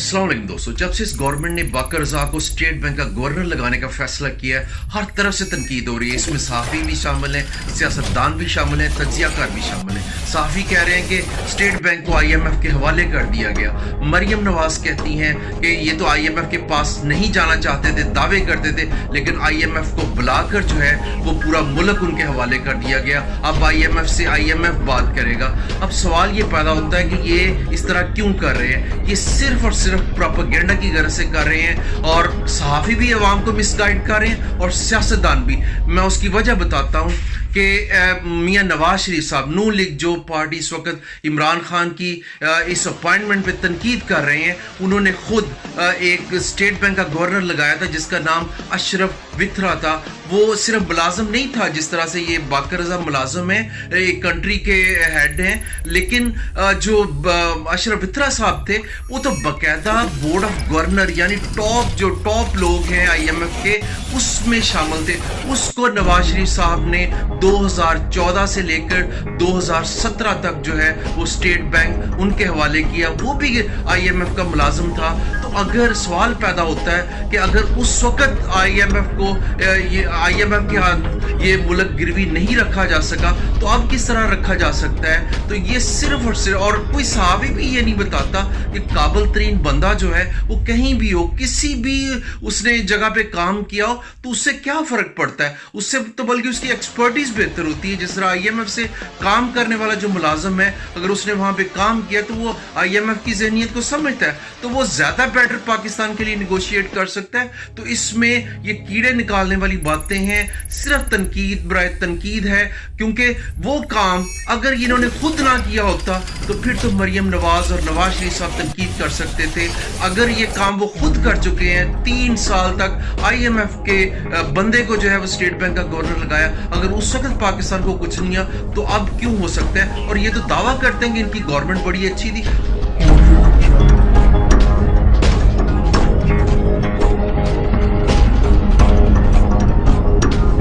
अस्सलाम वालेकुम दोस्तों, जब से इस गवर्नमेंट ने बाकर रज़ाक को स्टेट बैंक का गवर्नर लगाने का फैसला किया है, हर तरफ से तनकीद हो रही है। इसमें सहाफ़ी भी शामिल हैं, सियासतदान भी शामिल हैं, तज्ज़ियाकार भी शामिल हैं। सहाफ़ी कह रहे हैं कि स्टेट बैंक को IMF के हवाले कर दिया गया। मरियम नवाज़ कहती हैं कि ये तो IMF के पास नहीं जाना चाहते थे, दावे करते थे, लेकिन IMF को बुलाकर जो है वो पूरा मुल्क उनके हवाले कर दिया गया। अब IMF से IMF बात करेगा। अब सवाल ये पैदा होता है कि ये इस तरह क्यों कर रहे हैं? ये सिर्फ और सिर्फ प्रोपेगेंडा की गर्ज से कर रहे हैं, और सहाफ़ी भी अवाम को मिसगाइड कर रहे हैं और सियासतदान भी। मैं उसकी वजह बताता हूँ कि मियाँ नवाज शरीफ साहब, नून लीग जो पार्टी इस वक्त इमरान खान की इस अपॉइंटमेंट पे तनकीद कर रहे हैं, उन्होंने खुद एक स्टेट बैंक का गवर्नर लगाया था जिसका नाम अशरफ विथरा था। वो सिर्फ मुलाजम नहीं था जिस तरह से ये बाकर रज़ा मुलाजम है, एक कंट्री के हेड हैं, लेकिन जो अशरफ विथरा साहब थे वो तो बाकायदा बोर्ड ऑफ गवर्नर यानी टॉप लोग हैं IMF के, उसमें शामिल थे। उसको नवाज शरीफ साहब ने 2014 से लेकर 2017 तक जो है वो स्टेट बैंक उनके हवाले किया, वो भी IMF का मुलाजिम था। तो अगर सवाल पैदा होता है कि अगर उस वक्त IMF को IMF के हाथ ये मुल्क गिरवी नहीं रखा जा सका, तो अब किस तरह रखा जा सकता है? तो ये सिर्फ और सिर्फ, और कोई सहाफ़ी भी ये नहीं बताता कि काबिल तरीन बंदा जो है वो कहीं भी हो, किसी भी उसने जगह पे काम किया हो, तो उससे क्या फ़र्क पड़ता है? उससे तो बल्कि उसकी एक्सपर्टीज बेहतर होती है। जिस तरह IMF से काम करने वाला जो मुलाजिम है, अगर उसने वहाँ पे काम किया तो वो IMF की ज़हनियत को समझता है, तो वो ज़्यादा बेटर पाकिस्तान के लिए निगोशिएट कर सकता है। तो इसमें ये कीड़े निकालने वाली बातें हैं, सिर्फ तनकीद बराए तनकीद है, क्योंकि वो काम अगर इन्होंने खुद ना किया होता तो फिर तो मरियम नवाज और नवाज शरीफ साहब तनकीद कर सकते थे। अगर ये काम वो खुद कर चुके हैं, 3 साल तक IMF के बंदे को जो है वो स्टेट बैंक का गवर्नर लगाया, अगर उस वक्त पाकिस्तान को कुछ नहीं हुआ तो अब क्यों हो सकता है? और ये तो दावा करते हैं कि इनकी गवर्नमेंट बड़ी अच्छी थी।